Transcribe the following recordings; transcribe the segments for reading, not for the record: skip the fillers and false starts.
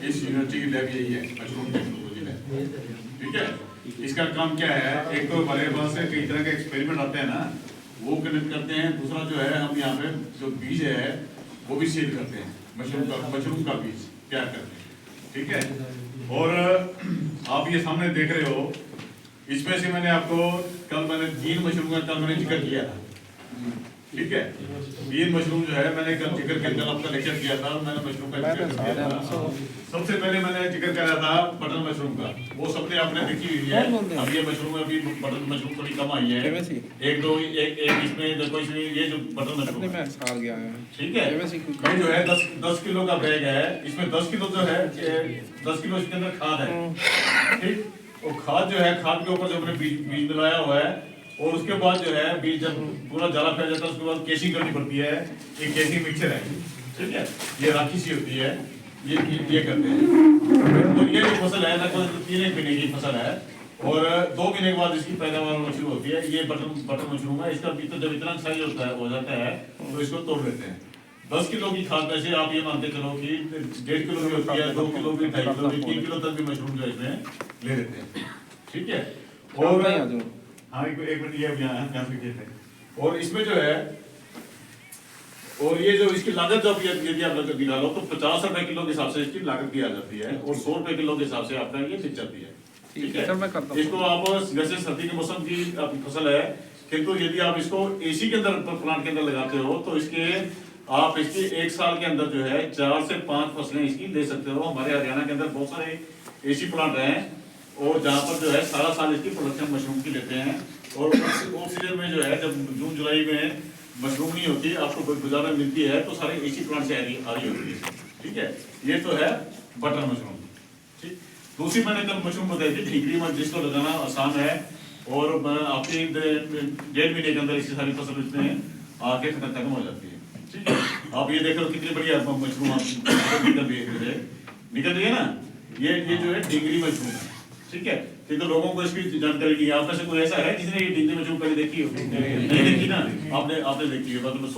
इस यूनिवर्सिटी की लैब यही है, मशरूम टेक्नोलॉजी लैब। ठीक है, इसका काम क्या है, एक तो हमारे पास से कई तरह के एक्सपेरिमेंट आते हैं ना, वो कनेक्ट करते हैं। दूसरा जो है हम यहाँ पे जो बीज है वो भी सेल करते हैं, मशरूम का बीज तैयार करते हैं। ठीक है, और आप ये सामने देख रहे हो, इसमें से मैंने आपको कल मैंने 3 मशरूम का कल मैंने जिक्र किया था। ठीक है, 3 मशरूम जो है मैंने कल जिक्र किया, कल आपका लेक्चर किया था, मैंने मशरूम का जिक्र किया था। सबसे पहले मैंने जिक्र करा था बटन मशरूम का, वो सबने आपने देखी हुई है। अब ये मशरूम अभी बटन मशरूम थोड़ी कम आई है, एक इसमें देखो, इसमें ये जो बटन मशरूम है, ठीक है, ये जो है 10 किलो का बैग है, इसमें 10 किलो जो है 10 किलो इसके अंदर खाद है। ठीक, और खाद जो है, खाद के ऊपर जो हमने बीज मिलाया हुआ है, और उसके बाद जो है बीज जब पूरा जाला फैल जाता है उसके बाद केसिंग करनी पड़ती है। ये केसिंग मिक्सचर है, ठीक है, ये राखी सी होती है, ये करते हैं। तो ये जो फसल है लगभग 3 महीने की फसल है, और 2 महीने के बाद इसकी पैदावार शुरू होती है। ये बटन मशरूम है, इसका भी तो जब इतना साइज होता है हो जाता है तो इसको तोड़ लेते हैं। 10 किलो की खाद में से आप ये मानते चलो कि 1.5 किलो भी होती है, 2 किलो भी, 2.5 किलो भी, 3 किलो तक भी मशरूम जो इसमें ले लेते हैं। ठीक है, और हाँ एक मिनट, ये यहाँ। और इसमें जो है, और ये जो इसकी लागत जब यदि आप लागत निकालो तो 50 रुपए किलो के हिसाब से इसकी लागत दी आ जाती है, और 100 रुपए किलो के हिसाब से आपका ये बिक जाती है। ठीक है, इसको आप जैसे सर्दी के मौसम की फसल है, किंतु यदि आप इसको एसी के अंदर प्लांट के अंदर लगाते हो तो इसके आप इसके 1 साल के अंदर जो है 4 से 5 फसलें इसकी ले सकते हो। हमारे हरियाणा के अंदर बहुत सारे एसी प्लांट हैं, और जहाँ पर जो है सारा साल इसकी प्रोडक्शन मशरूम की लेते हैं। और ऑक्सीजन में जो है जब जून जुलाई में मशरूम नहीं होती, आपको बाजार में मिलती है, तो सारे एसी प्लांट से आ रही होती है। ठीक है, ये तो है बटर मशरूम। ठीक, दूसरी मैंने कल मशरूम बताई थी ढीगरी में, जिसको लगाना आसान है, और आपकी 1.5 महीने के अंदर इसकी सारी फसल इसमें आके खत्म हो जाती है। ठीक है, आप ये देख लो कितनी बढ़िया मशरूम निकल रही है ना, ये जो है ढीगरी मशरूम है। ठीक है, ये तो लोगों को इसकी जानकारी नहीं है। आप में से कोई ऐसा है जिसने ये ढीगरी मशरूम पहले देखी हो? नहीं देखी ना, आपने देखी है, मतलब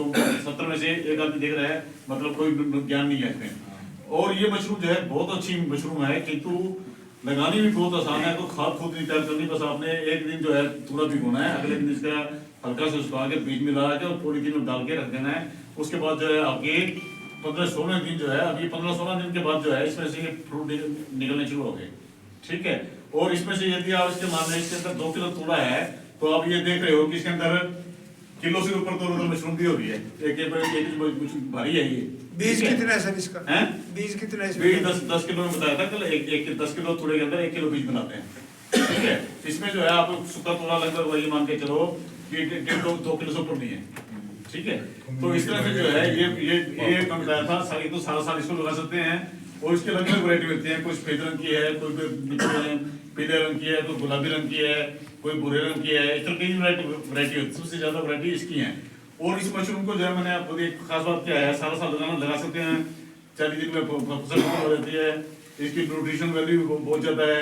70 में से एक आदमी देख रहा है, मतलब कोई ज्ञान नहीं है इसमें। और ये मशरूम जो है बहुत अच्छी मशरूम है, किंतु लगानी भी बहुत आसान है। तो खाद खुद नहीं तैयार करनी, बस आपने एक दिन जो है थोड़ा भिगोना है, अगले दिन इसका हल्का से सुखा के बीज मिला के और पॉलीथीन में डाल के रख देना है। उसके बाद जो है आपके 15-16 दिन जो है, अभी 15-16 दिन के बाद जो है इसमें से फ्रूट निकलने शुरू हो गए। ठीक है, और इसमें से यदि आप इसके मान लें इसके अंदर 2 किलो तोड़ा है, तो आप ये देख रहे हो कि इसके अंदर किलो से ऊपर तो मशरूम भी हो रही है। एक भारी है ये। बीज कितना है सर इसका? हैं? बीज कितना है? बीज 10 किलो में बताया था कल, एक 10 किलो तोड़े के अंदर 1 किलो बीज बनाते हैं। ठीक है, इसमें जो है आप सूखा तोड़ा लगभग वही मान के चलो कि 2 किलो से ऊपर नहीं है। ठीक है, तो इस तरह से जो है ये कम बताया था, सारी तो सारा साल इसको लगा सकते हैं। और इसके अलग अलग वैरायटी होती है, कोई सफेद रंग की है, कोई पीले रंग की है, कोई गुलाबी रंग की है, कोई भूरे रंग की है। इस तरह की वैरायटी होती है, सबसे ज्यादा वैरायटी इसकी है। और इस मशरूम को जो है मैंने आपको एक खास बात क्या है, सारा साल लगा सकते हैं, 40 दिन में फसल हो जाती है। इसकी न्यूट्रिशन वैल्यू भी बहुत ज्यादा है,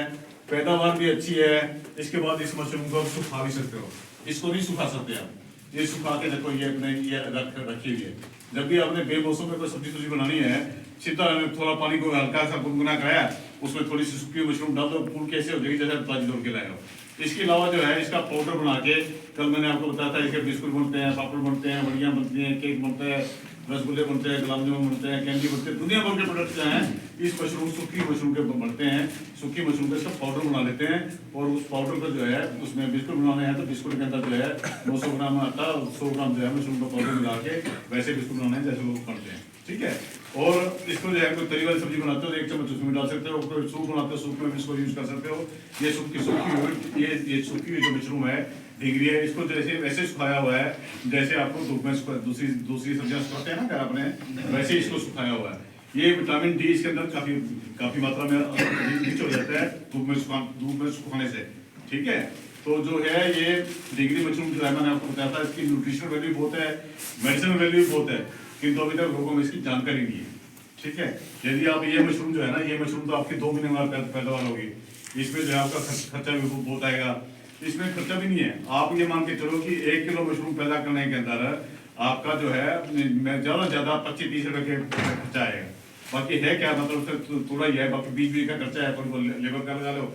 पैदावार भी अच्छी है। इसके बाद इस मशरूम को आप सुखा भी सकते हो, इसको नहीं सुखा सकते आप, ये सुखा के देखो, ये अपने ये रखी हुई है। जब भी आपने बेमौसम में कोई सब्जी बनानी है, सीधा थोड़ा पानी को हल्का सा गुनगुना कराया, उसमें थोड़ी सी सूखी मशरूम डाल दो, फूल कैसे हो जाएगी जैसे ताजी तोड़ के लाए हो। इसके अलावा जो है इसका पाउडर बना के, कल मैंने आपको बताया था, इसके बिस्कुट बनते हैं, पापड़ बनते हैं, बड़ियाँ बनती हैं, केक बनता है, रसगुल्ले बनते हैं, गुलाब जामुन बनते हैं, कैंडी बनते हैं, दुनिया भर के प्रोडक्ट जो हैं इस मशरूम सूखी मशरूम के बनते हैं। सूखी मशरूम का इसका पाउडर बना लेते हैं, और उस पाउडर को जो है उसमें बिस्कुट बनाने हैं, तो बिस्कुट के अंदर जो है 200 ग्राम आटा, 100 ग्राम जो है मशरूम का पाउडर मिला के वैसे बिस्कुट बनाने हैं जैसे वो बनते हैं। ठीक है, और इसको जो है कोई तरी वाली सब्जी बनाते हो तो 1 चम्मच उसमें डाल सकते हो, कोई सूप बनाते हो सूप में भी इसको यूज कर सकते हो। ये सूखी हुई जो मशरूम है ढीगरी है, इसको जैसे वैसे सुखाया हुआ है जैसे आपको धूप में दूसरी सब्जियां सुखाते हैं ना घर अपने, वैसे इसको सुखाया हुआ है। ये विटामिन डी इसके अंदर काफी मात्रा में रिच हो जाता है धूप में सुखाने से। ठीक है, तो जो है ये ढीगरी मशरूम जो है मैंने आपको बताया था, इसकी न्यूट्रिशनल वैल्यू बहुत है, मेडिसिनल वैल्यू भी बहुत है, किंतु अभी तक लोगों में इसकी जानकारी नहीं है। ठीक है, यदि आप ये मशरूम जो है ना, ये मशरूम तो आपकी 2 महीने बाद पैदावार होगी, इसमें जो है आपका खर्चा भी बहुत आएगा। इसमें खर्चा भी नहीं है, आप ये मान के चलो कि 1 किलो मशरूम पैदा करने के अंदर आपका जो है ज्यादा 25-30 रुपए के खर्चा आएगा। बाकी है क्या मतलब सिर्फ थोड़ा ही है, बाकी बीज का खर्चा है, थोड़ी लेबर का लगा लो,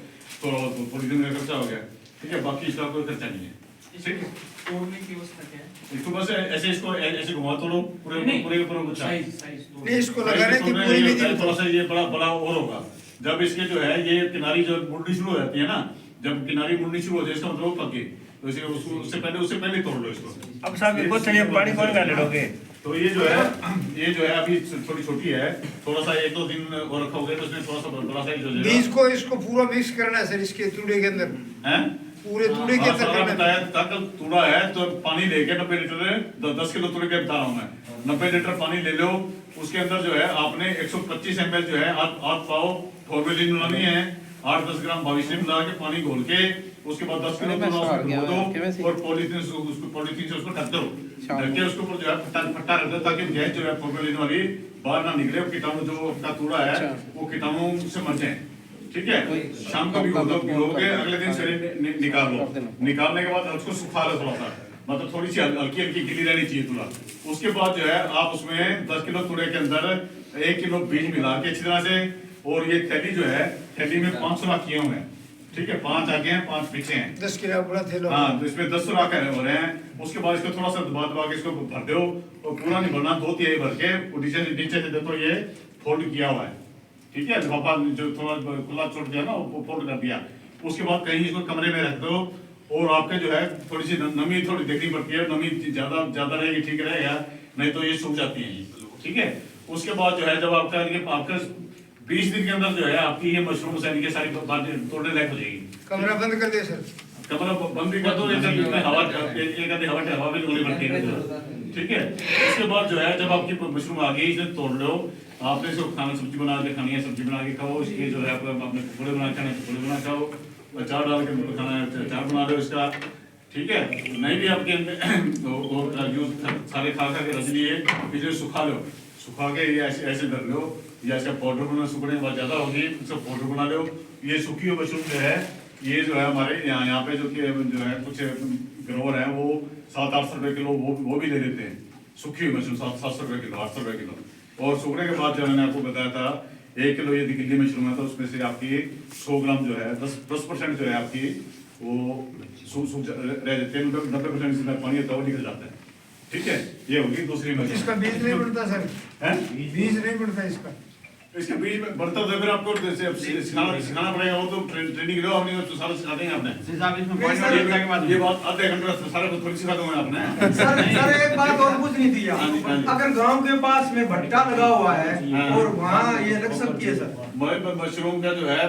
थोड़ी दिन का खर्चा हो गया, ठीक है, बाकी इसका कोई खर्चा नहीं है। ठीक है, तोड़ने की व्यवस्था क्या है? इसको बस ऐसे इसको ऐसे घुमा तोड़ो पूरे पूरे साइज नहीं, इसको लगाने की पूरी विधि थोड़ा सा ये बड़ा और होगा जब इसके जो है ये किनारी जो मुड़नी शुरू हो जाती है ना, जब किनारी मुड़नी शुरू हो जाए इसका मतलब पक गई, तो इसे उससे पहले तोड़ लो इसको। अब साहब इनको चलिए पानी कौन डाले लोगे? तो ये जो है अभी थोड़ी छोटी है, थोड़ा सा 1-2 दिन और रखोगे तो इसमें थोड़ा सा बड़ा साइज हो जाएगा। बीज को इसको पूरा मिक्स करना है सर, इसके तूड़े के अंदर, हैं पूरे तूड़े के अंदर सारा करना है। बताया तक तूड़ा है तो पानी लेके 90 लीटर 10 किलो तूड़े के बता रहा हूँ मैं, 90 लीटर पानी ले लो, उसके अंदर जो है आपने 125 ml जो है आध पाव फॉर्मेलिन मिलानी है, 8-10 ग्राम भविष्य मिला के पानी घोल के, उसके बाद 10 किलो तूड़ा उसमें धो दो और पॉलीथीन से उसको ढक दो, ढक के उसके ऊपर जो है फट्टा रख दो ताकि गैस जो है फॉर्मेलिन वाली बाहर ना निकले, कीटाणु जो आपका तूड़ा है वो कीटाणु से मर जाए। ठीक है, शाम को भिगोगे, अगले दिन सवेरे निकाल लो, निकालने के बाद उसको सुखा लो थोड़ा सा, मतलब थोड़ी सी हल्की हल्की गीली रहनी चाहिए तूड़ा। उसके बाद जो है आप उसमें 10 किलो तूड़े के अंदर 1 किलो बीज मिला के अच्छी तरह से, और ये थैली जो है थैली में 5 सुराख किए हुए हैं, ठीक है, 5 आगे हैं 5 पीछे हैं, 10 किलो बड़ा थैला। हाँ, तो इसमें 10 सुराख हो रहे हैं। उसके बाद इसको थोड़ा सा दबा के इसको भर दो, और पूरा नहीं भरना, 2/3 भर के नीचे से देखो ये फोल्ड किया हुआ है, ठीक है, लिफाफा जो थोड़ा खुला छोड़ दिया ना वो फोल्ड कर दिया। उसके बाद कहीं इसको कमरे में रख दो, और आपके जो है थोड़ी सी नमी थोड़ी देखनी पड़ती है, नमी ज्यादा रहेगी ठीक रहेगा, नहीं तो ये सूख जाती है, ठीक है। उसके बाद जो है जब आपका 20 दिन के अंदर जो है आपकी ये मशरूम सैनी की सारी बातें तोड़ने लायक हो जाएगी। कमरा बंद कर दे सर, कमरा बंद भी कर दो, हवा भी निकलनी पड़ती है, ठीक है। उसके बाद जो है जब आपकी मशरूम आ गई इसे तोड़ लो, आपने इसको खाना सब्जी बना के खानी है सब्जी बना के खाओ, इसके जो है आपने पकौड़े बना के खाने पकौड़े बना खाओ, अचार डाल के खाना है अचार बना लो इसका, ठीक है। नहीं भी आपके जो सारे खा के रच लिए इसे सुखा लो, सुखा के ये ऐसे धर लो, या इसका पाउडर बना, सूखने की बात ज्यादा होगी इसका पाउडर बना लो। ये सूखी हुई मशरूम जो है ये जो है हमारे यहाँ पे जो है कुछ ग्रोवर है वो 700-800 रुपए किलो वो भी ले लेते हैं, सूखी हुई मशरूम 700 रुपए किलो 800 रुपए किलो। और सूखने के बाद जो मैंने आपको बताया था 1 किलो ये गिल्ली मशरूम है तो उसमें से आपकी 100 ग्राम जो है 10% जो है आपकी वो सूख रह जाते हैं, 90% जितना पानी होता है वो निकल जाता है, ठीक है। ये होगी दूसरी मशरूम। इसका बीज नहीं बनता सर, हैं? बीज नहीं बनता इसका, इसके बीच में बढ़ता तो फिर आपको सिखाना पड़ेगा, वो तो ट्रेनिंग लो, हमने तो सारा सिखा देंगे आपने। ये बात आधे घंटे सारा कुछ थोड़ी सिखा दूंगा आपने। सर एक बात और पूछनी थी, अगर गांव के पास में भट्टा लगा हुआ है और वहाँ ये रख सकती है सर? मशरूम का जो है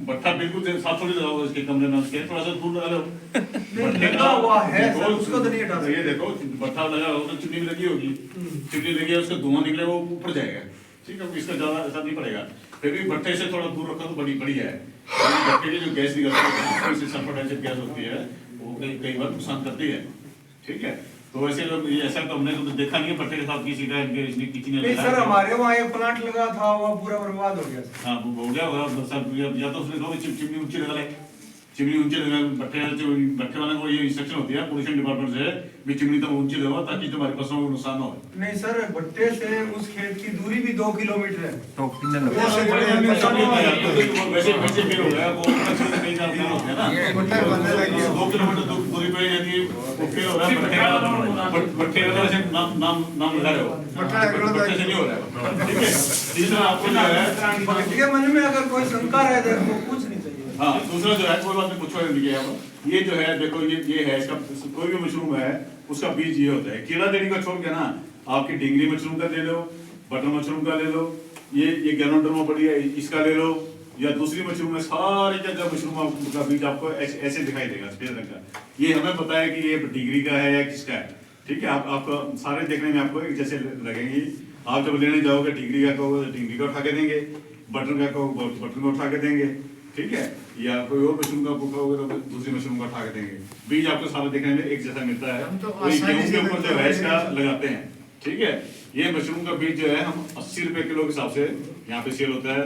भट्टा बिल्कुल साफ थोड़ी लगा हुआ इसके कमरे में, उसके थोड़ा सा दूर लगा लो। लगा हुआ है सर, उसको तो नहीं हटा सकते। ये देखो भट्टा लगा होगा, चिमनी में लगी होगी, चिमनी लगी है उसका धुआं निकले वो ऊपर जाएगा, ठीक है, इसका ज्यादा ऐसा नहीं पड़ेगा। फिर भी भट्टे से थोड़ा दूर रखा तो बड़ी है, भट्टे की जो गैस निकलती है उससे सल्फर डाइऑक्साइड गैस होती है वो कई बार नुकसान करती है, ठीक है। तो वैसे ऐसा तो हमने तो देखा नहीं है भट्टे के साथ किसी का किसी ने सर हमारे वहाँ एक प्लांट लगा था वो पूरा बर्बाद हो गया। हाँ हो गया होगा सर, या तो उसने चिमनी ऊंची लगा ले, चिमनी ऊंची लगा, भट्टे वाले को ये इंस्ट्रक्शन होती है पोल्यूशन डिपार्टमेंट से भी चिमनी तो ऊंची लगाओ ताकि तुम्हारी फसलों को नुकसान हो। नहीं सर, भट्टे से उस खेत की दूरी भी 2 किलोमीटर है। तो कितने लोग? वैसे फिर हो गया वो कहीं का हो गया ना, 2 किलोमीटर दूरी पे यदि वो फेल हो रहा है भट्टे वाला से नाम लगा रहे हो, भट्टे से नहीं हो रहा है, ठीक है। तीसरा आपको जो है भट्टे के मन में अगर कोई शंका रहे तो कुछ नहीं चाहिए। हाँ, दूसरा जो है कोई बात नहीं, पूछो ये जो है देखो ये है इसका कोई भी मशरूम है उसका बीज ये होता है, कीड़ा देने का छोड़ के ना आपकी डिंगरी मशरूम का ले लो, बटर मशरूम का ले लो, ये गैनोडर्मा पड़ी है इसका ले लो, या दूसरी मशरूम है सारी जगह मशरूम का बीज आपको ऐसे दिखाई देगा सफेद रंग का। ये हमें पता है कि ये डिंगरी का है या किसका है, ठीक है। आपको सारे देखने में आपको एक जैसे लगेंगी, आप जब लेने जाओगे डिंगरी का कहोगे तो डिंगरी का उठा के देंगे, बटर का कहोगे बटर का उठा के देंगे, ठीक है, या कोई और मशरूम का कहोगे तो दूसरी मशरूम का उठा के देंगे। बीज आपको सारा देखने में एक जैसा मिलता है, कोई गेहूं के ऊपर जो है इसका लगाते हैं, ठीक है। ये मशरूम का बीज जो है हम 80 रुपए किलो के हिसाब से यहाँ पे सेल होता है।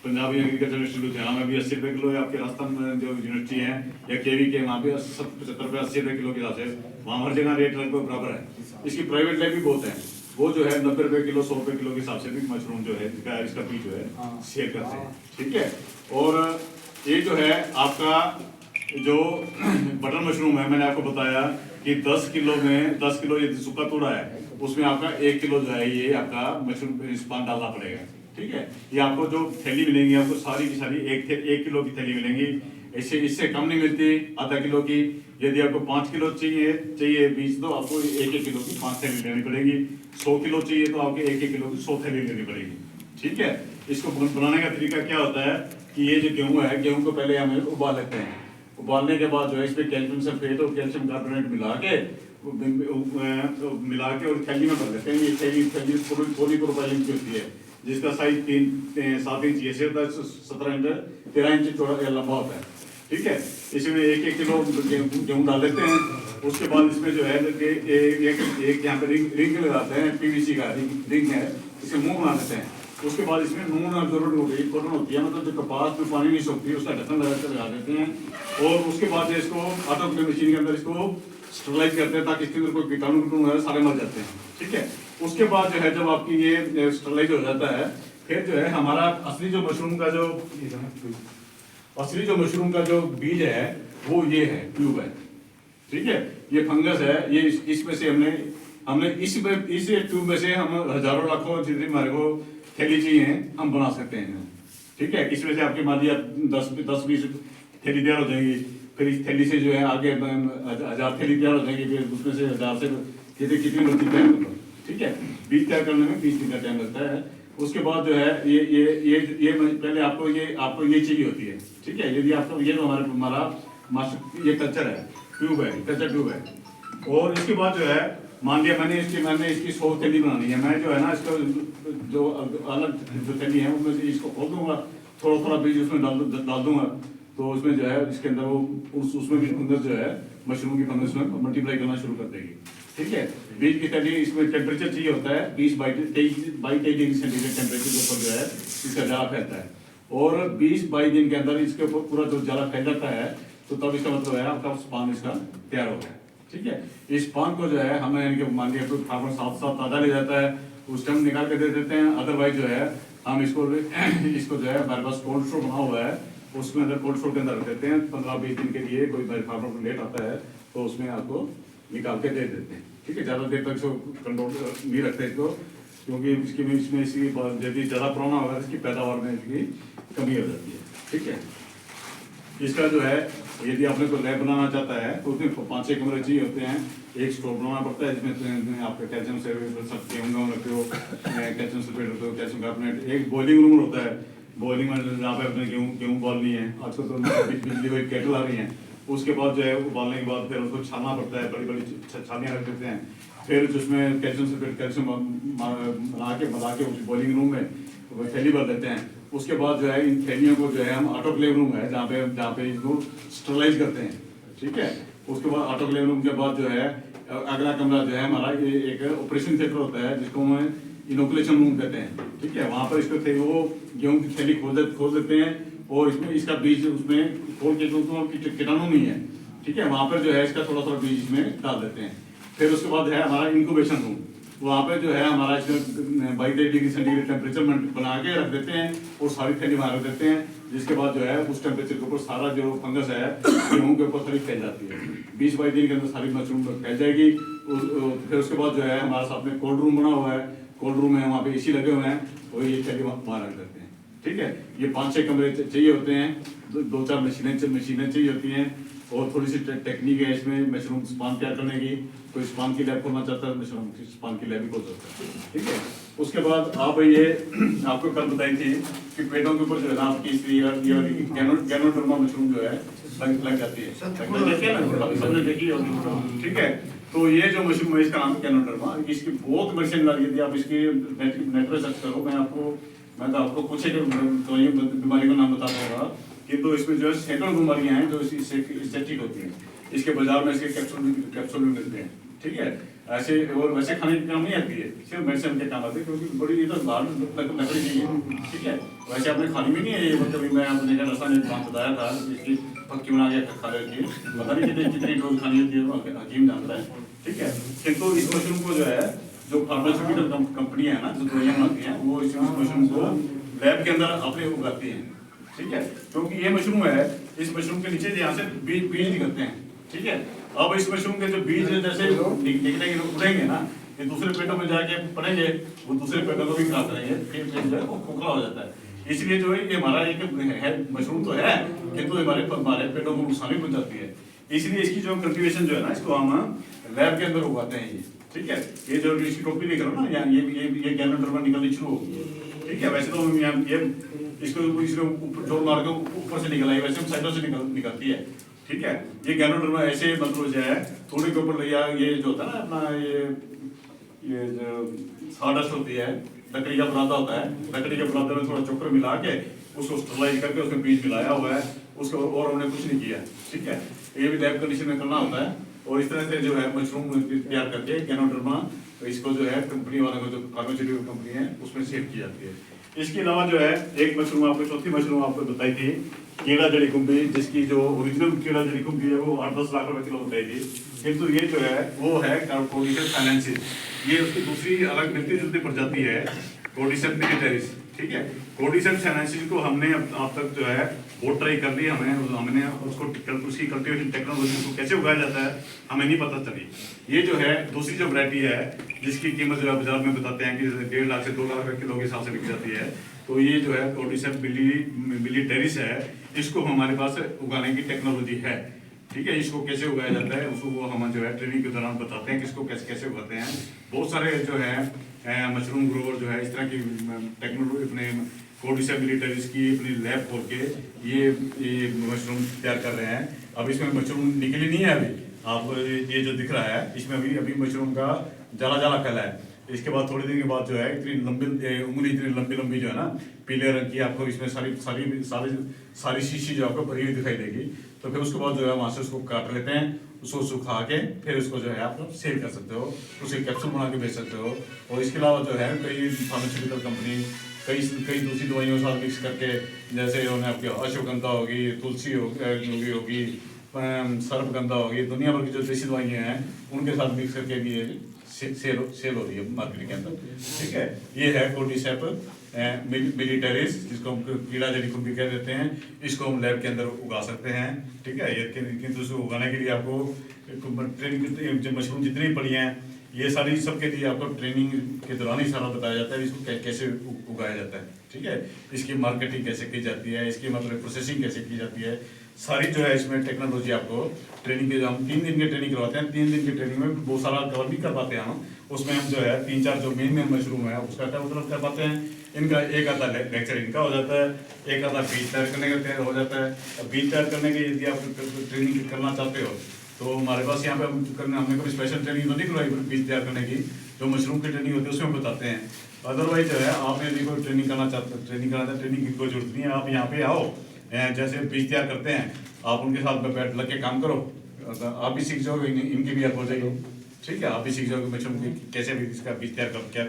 पंजाबी एग्रीकल्चर यूनिवर्सिटी लुधियाना में भी 80 रुपए किलो है, आपके राजस्थान में जो यूनिवर्सिटी है या केवी के वहाँ पे 75 रुपए 80 रुपए किलो के हिसाब से, वहाँ हर जगह रेट लगभग बराबर है। इसकी प्राइवेट लाइफ भी बहुत है, वो जो है 90 रुपए किलो 100 रुपए किलो के हिसाब से भी मशरूम जो है इसका बीज जो है शेयर करते हैं, ठीक है। और ये जो है आपका जो बटर मशरूम है, मैंने आपको बताया कि 10 किलो में 10 किलो यदि सूखा तोड़ा है उसमें आपका 1 किलो जो है ये आपका मशरूम स्पान डालना पड़ेगा, ठीक है। ये आपको जो थैली मिलेंगी आपको सारी की सारी 1 किलो की थैली मिलेंगी, इससे कम नहीं मिलती, आधा किलो की। यदि आपको 5 किलो चाहिए बीज तो आपको 1 किलो की 5 थैली लेनी पड़ेगी। 100 किलो चाहिए तो आपको 1 किलो की 100 थैली लेनी पड़ेगी, ठीक है। इसको बनाने का तरीका क्या होता है कि ये जो गेहूँ है, गेहूँ को पहले हमें उबाल लेते हैं। उबालने के बाद जो है इसमें कैल्शियम सल्फेट और कैल्शियम कार्बोनेट मिला के और थैली में भर लेते हैं। ये थैली पॉलीप्रोपाइलीन की होती है जिसका साइज 7 इंच ये 17 इंच 13 इंच चौड़ा लंबा होता है, ठीक है। इसमें 1 किलो गेहूँ डाल देते हैं। उसके बाद इसमें जो है एक यहाँ पे रिंग लगाते हैं, पीवीसी का रिंग है, इसे मुंह बना देते हैं। उसके बाद इसमें नून जरूरत कॉटन होती है, मतलब जो कपास में पानी नहीं सोखती उसका ढक्कन लगा देते हैं। और उसके बाद इसको ऑटो मशीन के अंदर इसको स्टरलाइज करते हैं ताकि इसके अंदर कोई कीटाणु है सारे मर जाते हैं, ठीक है। उसके बाद जो है जब आपकी ये स्टरलाइज हो जाता है फिर जो है हमारा असली जो मशरूम का जो बीज है वो ये है, ट्यूब है, ठीक है। ये फंगस है, ये इसमें से हमने इस ट्यूब में से हम हजारों लाखों जितनी हमारे को थैली चाहिए हम बना सकते हैं, ठीक है। इसमें से आपकी मान लिया 10-20 थैली तैयार हो जाएंगी। फिर इस थैली से जो है आगे 1000 थैली तैयार हो जाएंगी। फिर उसमें से 1000 से कितनी मर्जी तैयार कर लो, ठीक है। बीज तैयार करने में 20 दिन का टाइम लगता है। उसके बाद जो है ये पहले आपको ये चाहिए होती है, ठीक है। यदि आपको ये हमारा ये कल्चर है, ट्यूब है, कल्चर ट्यूब है। और इसके बाद जो है मान लिया मैंने इसकी 100 थैली बनानी है, मैं जो है ना इसका जो अलग जो थैली है उसमें से इसको खोल दूंगा, थोड़ा बीज उसमें डाल दूंगा, तो उसमें जो है इसके अंदर वो उसमें भी फंगस जो है मशरूम की फंगस में मल्टीप्लाई करना शुरू कर देगी, ठीक है। बीज की थैली इसमें टेम्परेचर चाहिए होता है 20-23 डिग्री सेंटीग्रेड टेम्परेचर के ऊपर जो है इसका जाला फैलता है। और 20-22 दिन के अंदर इसके ऊपर पूरा जो जाला फैल जाता है तो तब इसका मतलब है आपका स्पान इसका तैयार हो गया, ठीक है। इस स्पान को जो है हमें इनके मान लिया फार्मर साथ ताज़ा ले जाता है, उस टाइम निकाल के दे देते हैं। अदरवाइज जो है हम इसको जो है हमारे पास कोल्ड स्टोर बना हुआ है, उसमें अंदर कोल्ड स्टोर के अंदर रख देते हैं। 15-20 दिन के लिए कोई फार्मर को लेट आता है तो उसमें आपको निकाल के दे देते हैं, ठीक है। ज़्यादा देर तक इसको कंट्रोल नहीं रखते इसको, क्योंकि इसमें यदि ज़्यादा पुराना होगा इसकी पैदावार में इसकी कमी हो जाती है, ठीक है। इसका जो है यदि आपने कोई लैब बनाना चाहता है तो उसमें 5-6 कमरे चाहिए होते हैं। एक स्टोर बनाना पड़ता है जिसमें आपका कैल्शियम सल्फेट रखते हो, कैल्शियम सल्फेट रखते हो, कैल्शियम कार्बोनेट। एक बॉइलिंग रूम होता है, बॉइलिंग में जहाँ पे अपने गेहूँ बॉलनी है, आजकल तो बिजली वाली केटल आ रही हैं। उसके बाद जो है उबालने के बाद फिर उसको छानना पड़ता है, बड़ी छानियाँ रख देते हैं। फिर जिसमें कैल्शियम सल्फेट मिला के उस बॉइलिंग रूम में थैली भर देते हैं। उसके बाद जो है इन थैलियों को जो है हम ऑटोक्लेव रूम है जहाँ पे इसको स्टरलाइज करते हैं, ठीक है। उसके बाद ऑटोक्लेव रूम के बाद जो है अगला कमरा जो है हमारा ये एक ऑपरेशन थिएटर होता है जिसको हम इनोकुलेशन रूम कहते हैं, ठीक है। वहाँ पर इसको वो गेहूँ की थैली खोल देते हैं और इसमें इसका बीज उसमें खोल के जो कीटाणु नहीं है, ठीक है, वहाँ पर जो है इसका थोड़ा बीज इसमें डाल देते हैं। फिर उसके बाद है हमारा इंक्यूबेशन रूम, वहाँ पे जो है हमारा 22 डिग्री सेंटीग्रेड टेम्परेचर बना के रख देते हैं और सारी थैली वहाँ रख देते हैं। जिसके बाद जो है उस टेम्परेचर के ऊपर सारा जो फंगस है गेहूँ के ऊपर सारी फैल जाती है। 20-22 दिन के अंदर सारी मशरूम फैल जाएगी। फिर उसके बाद जो है हमारे साथ में कोल्ड रूम बना हुआ है, कोल्ड रूम में वहाँ पे AC लगे हुए हैं और ये थैली वहाँ रख देते हैं, ठीक है। ये 5-6 कमरे चाहिए होते हैं, 2-4 मशीनें चाहिए होती हैं और थोड़ी सी टेक्निक है इसमें मशरूम स्पान तैयार करने की। कोई स्पान की लैब खोलना चाहता है मशरूम स्पान की लैब भी खोल सकता है, ठीक है। उसके बाद आप ये आपको कल बताई थी कि पेटों के ऊपर जो है ना आपकी गैनोडर्मा मशरूम जो है लग जाती है, सबने देखी होगी, ठीक है। तो ये जो मशरूम है इसका नाम है गैनोडर्मा। इसकी बहुत मेडिसिन लगी यदि आप इसकी नेट पर सर्च करो। मैं तो आपको कुछ बीमारी का नाम बता दूंगा, किंतु इसमें जो है सैकड़ों बीमारियां हैं जो इससे ठीक होती हैं। इसके बाजार में इसके कैप्सूल भी मिलते हैं, ठीक है। ऐसे और वैसे खाने के काम नहीं आती है, सिर्फ मेडिसिन के काम आती है, क्योंकि बड़ी ये तो बाहर लकड़ी नहीं है, ठीक है। वैसे आपने खानी भी नहीं है ये, मतलब मैं आपने रसायन काम बताया था इसकी पक्की बना के खा लेती है, पता नहीं कितनी डोज खानी होती है हकीम जानता है, ठीक है। किंतु इस मशरूम को जो है जो फार्मास्यूटिकल कंपनी है ना, जो दवाइयाँ बनाती हैं, वो इस मशरूम को लैब के अंदर अपने उगाती हैं, ठीक है। क्योंकि ये मशरूम है, इस मशरूम के नीचे यहाँ से बीज निकलते हैं, ठीक है। अब इस मशरूम के जो बीज जैसे निकलेंगे, उड़ेंगे ना, ये दूसरे पेटों में जाके पड़ेंगे, वो दूसरे पेटों को भी खराब करेंगे, फिर जो है वो खोखला हो जाता है। इसलिए जो है ये हमारा एक है मशरूम तो है, किंतु हमारे पेटों को नुकसान भी पहुंचाती है। इसलिए इसकी जो कल्टीवेशन जो है ना, इसको हम लैब के अंदर उगाते हैं ये, ठीक है। ये जो इसकी टोपी देख रहे हो ना, ये गैनोडर्मा निकलनी शुरू होगी, ठीक है। वैसे तो ये इसको जोड़ मार के ऊपर से निकल आई, वैसे साइडों से निकलती है, ठीक है। ये गैनोडर्मा ऐसे मतलब जो है थोड़ी के ऊपर लिया, ये जो होता है ना अपना ये जो साडस्ट होती है, लकड़ी का बुरादा होता है, लकड़ी के बुरादे में थोड़ा चोकर मिला के उसको स्टरलाइज करके उसमें बीज मिलाया हुआ है, उसको और हमने कुछ नहीं किया, ठीक है। ये भी लैब कंडीशन में करना होता है। और इस तरह से जो है मशरूम तैयार करके गैनोडर्मा इसको जो है कंपनी वालों को, जो फार्मास्यूटिकल कंपनी है, उसमें सेल की जाती है। इसके अलावा जो है एक मशरूम आपको, चौथी मशरूम आपको बताई थी, कीड़ा जड़ी कुंभी, जिसकी जो ओरिजिनल कीड़ा जड़ी कुंभी है वो 8-10 लाख रुपए किलो बताई थी, किंतु ये जो है वो है कोर्डिसेप्स फाइनेंसिस। ये उसकी दूसरी अलग मिलती जुलती प्रजाति है, कोर्डिसेप्स मिलिटरीज, ठीक है। कोर्डिसेप्स फाइनेंसिस को हमने अब तक जो है बहुत ट्राई कर ली, हमने उसको उसकी कल्टीवेशन टेक्नोलॉजी को कैसे उगाया जाता है हमें नहीं पता चली। ये जो है दूसरी जो वैरायटी है, जिसकी कीमत जो है बाजार में बताते हैं कि 1.5 लाख से 2 लाख रुपए किलो के हिसाब से बिक जाती है, तो ये जो है कोर्डिसेप्स मिलिटरीज है, इसको हमारे पास उगाने की टेक्नोलॉजी है, ठीक है। इसको कैसे उगाया जाता है उसको वो हम जो है ट्रेनिंग के दौरान बताते हैं कि इसको कैसे कैसे उगाते हैं। बहुत सारे जो है मशरूम ग्रोवर जो है इस तरह की टेक्नोलॉजी अपने कोर्डिसेप्स मिलिटरीज की अपनी लैब खोल के ये मशरूम तैयार कर रहे हैं। अब इसमें मशरूम निकली नहीं है अभी, आप ये जो दिख रहा है इसमें अभी मशरूम का जाला फैला है। इसके बाद थोड़ी दिन के बाद जो है इतनी लंबी उंगली, इतनी लंबी जो है ना, पीले रंग की, आपको इसमें सारी शीशी जो आपको भरी हुई दिखाई देगी। तो फिर उसके बाद जो है वहाँ से उसको काट लेते हैं, उसको सुखा के फिर उसको जो है आप सेल कर सकते हो, उसे कैप्सूल बना के बेच सकते हो। और इसके अलावा जो है कई फार्मास्यूटिकल कंपनी कई दूसरी दवाइयों के साथ मिक्स करके, जैसे उन्हें आपकी अश्वगंधा होगी, तुलसी होगी, सर्पगंधा होगी, दुनिया भर की जो देसी दवाइयाँ हैं उनके साथ मिक्स करके भी सेल हो रही है मार्केट के अंदर, ठीक है। ये है कोर्डिसेप्स मिलिटरीज, जिसको हम कीड़ा जड़ी कुंभी कह देते हैं। इसको हम लैब के अंदर उगा सकते हैं, ठीक है। ये किंतु उसको उगाने के लिए आपको ट्रेनिंग, मशरूम जितनी पड़ी हैं ये सारी सबके लिए आपको ट्रेनिंग के दौरान ही सारा बताया जाता है इसको कैसे उगाया जाता है, ठीक है। इसकी मार्केटिंग कैसे की जाती है, इसकी मतलब प्रोसेसिंग कैसे की जाती है, सारी जो है इसमें टेक्नोलॉजी आपको ट्रेनिंग के, हम 3 दिन की ट्रेनिंग करवाते हैं। 3 दिन की ट्रेनिंग में बहुत सारा कवर भी कर पाते हैं हम, उसमें हम जो है 3-4 जो मेन मशरूम है उसका मतलब कर पाते हैं। इनका एक आधा लेक्चर इनका हो जाता है, एक आधा बीज तैयार करने का हो जाता है। बीज तैयार करने के यदि आप ट्रेनिंग करना चाहते हो तो हमारे पास यहाँ पे हमने कोई स्पेशल ट्रेनिंग तो नहीं करवाई बीज तैयार करने की, जो मशरूम की ट्रेनिंग होती है उसमें बताते हैं। अदरवाइज जो है आपने यदि कोई ट्रेनिंग करना चाहते हो, ट्रेनिंग की कोई जरूरत नहीं है, आप यहाँ पे आओ, जैसे बीज तैयार करते हैं आप उनके साथ बैठ लग के काम करो, आप भी सीख जाओगे, इनकी भी हेल्प हो जाएगी, ठीक है। आप भी सीख जाओगे मशरूम की कैसे भी इसका बीज तैयार करते हैं,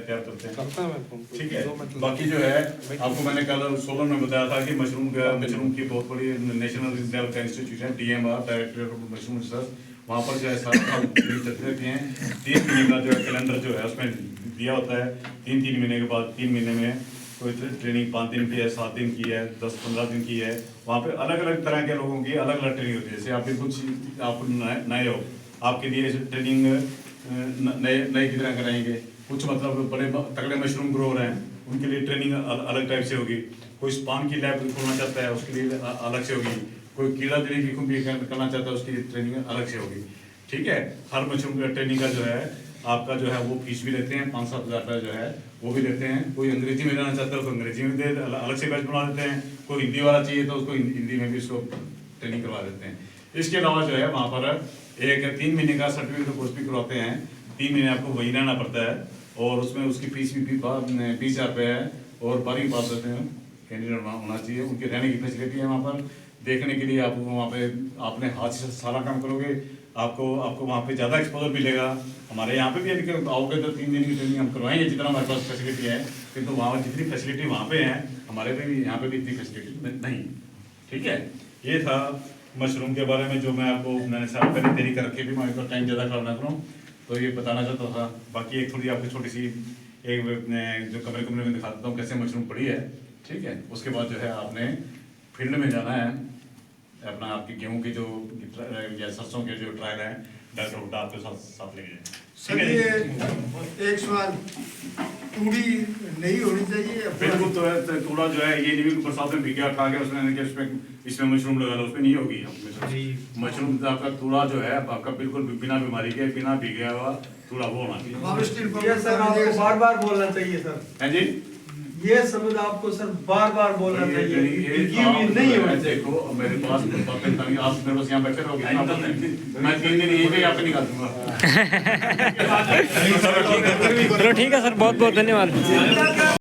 ठीक है। बाकी जो है आपको मैंने कल सोलन में बताया था कि मशरूम की बहुत बड़ी नेशनल लेवल का इंस्टीट्यूट है, DMR, director of mushroom research, वहाँ पर जो है 7 साल चलती रहती हैं। 3 महीने का जो है कैलेंडर जो है उसमें दिया होता है, 3 महीने के बाद 3 महीने में कोई ट्रेनिंग 5 दिन की है, 7 दिन की है, 10-15 दिन की है। वहाँ पे अलग अलग तरह के लोगों की अलग अलग ट्रेनिंग होती है। जैसे आप बिल्कुल आप नए हो, आपके लिए ट्रेनिंग नए की तरह कराएंगे। कुछ मतलब बड़े तगड़े मशरूम ग्रोवर हैं उनके लिए ट्रेनिंग अलग टाइप से होगी। कोई स्पान की लैब खोलना चाहता है उसके लिए अलग से होगी। कोई कीड़ा जड़ी कुंभी करना चाहता है उसकी ट्रेनिंग अलग से होगी, ठीक है। हर मशरूम ट्रेनिंग का जो है आपका जो है वो फीस भी लेते हैं, 5-7 हज़ार रुपये जो है वो भी लेते हैं। कोई अंग्रेजी में जाना चाहता है तो अंग्रेजी में दे अलग से बैच बना देते हैं। कोई हिंदी वाला चाहिए तो उसको हिंदी में भी उसको ट्रेनिंग करवा देते हैं। इसके अलावा जो है वहाँ पर एक 3 महीने का सर्टिफिकेट कोर्स भी करवाते हैं। 3 महीने आपको वहीं रहना पड़ता है और उसमें उसकी फीस भी 20,000 रुपये है और 12वीं पास होते हैं कैंडिडेट होना चाहिए। उनके रहने की फैसिलिटी है वहाँ पर। देखने के लिए आप वहाँ पे आपने हाथ से सारा काम करोगे, आपको वहाँ पे ज़्यादा एक्सपोजर मिलेगा। हमारे यहाँ पे भी यदि आओगे तो 3 दिन की ट्रेनिंग हम करवाएंगे जितना हमारे पास फैसिलिटी है, किंतु वहाँ जितनी फैसिलिटी वहाँ पे है हमारे पे भी यहाँ पे भी इतनी फैसिलिटी नहीं, ठीक है। ये था मशरूम के बारे में जो मैं आपको मैंने साथ पहले तैयारी कर रखी थी, मैं टाइम ज़्यादा खराब ना करूँ। तो ये बताना चाहता था। बाकी एक थोड़ी आपको छोटी सी एक जो कमरे में दिखा देता हूँ कैसे मशरूम पड़ी है, ठीक है। उसके बाद जो है आपने फील्ड में जाना है, अपना आपकी गेहूं की जो या सरसों के जो ट्रायल है डॉक्टर हुड्डा आपके साथ लेके जाए। सर ये एक सवाल, तूड़ी नहीं होनी चाहिए या पूरा? बिल्कुल, तो थोड़ा जो है ये नहीं कि बरसात में भीगा खा के उसमें इसमें मशरूम लगा लो, उसमें नहीं होगी मशरूम। आपका थोड़ा जो है आपका बिल्कुल बिना बीमारी के, बिना भीगा हुआ थोड़ा वो होना चाहिए। वापस स्टील को ये सर आपको बार बार बोलना चाहिए सर, है जी, ये शब्द आपको सर बार बार बोलना चाहिए। ये आप नहीं होना चाहिए। देखो मेरे पास बातें नहीं, आप मेरे पास यहाँ बैठे रहोगे मैं 3 दिन यहीं पे यहाँ पे निकाल दूंगा। चलो ठीक है सर, बहुत बहुत धन्यवाद।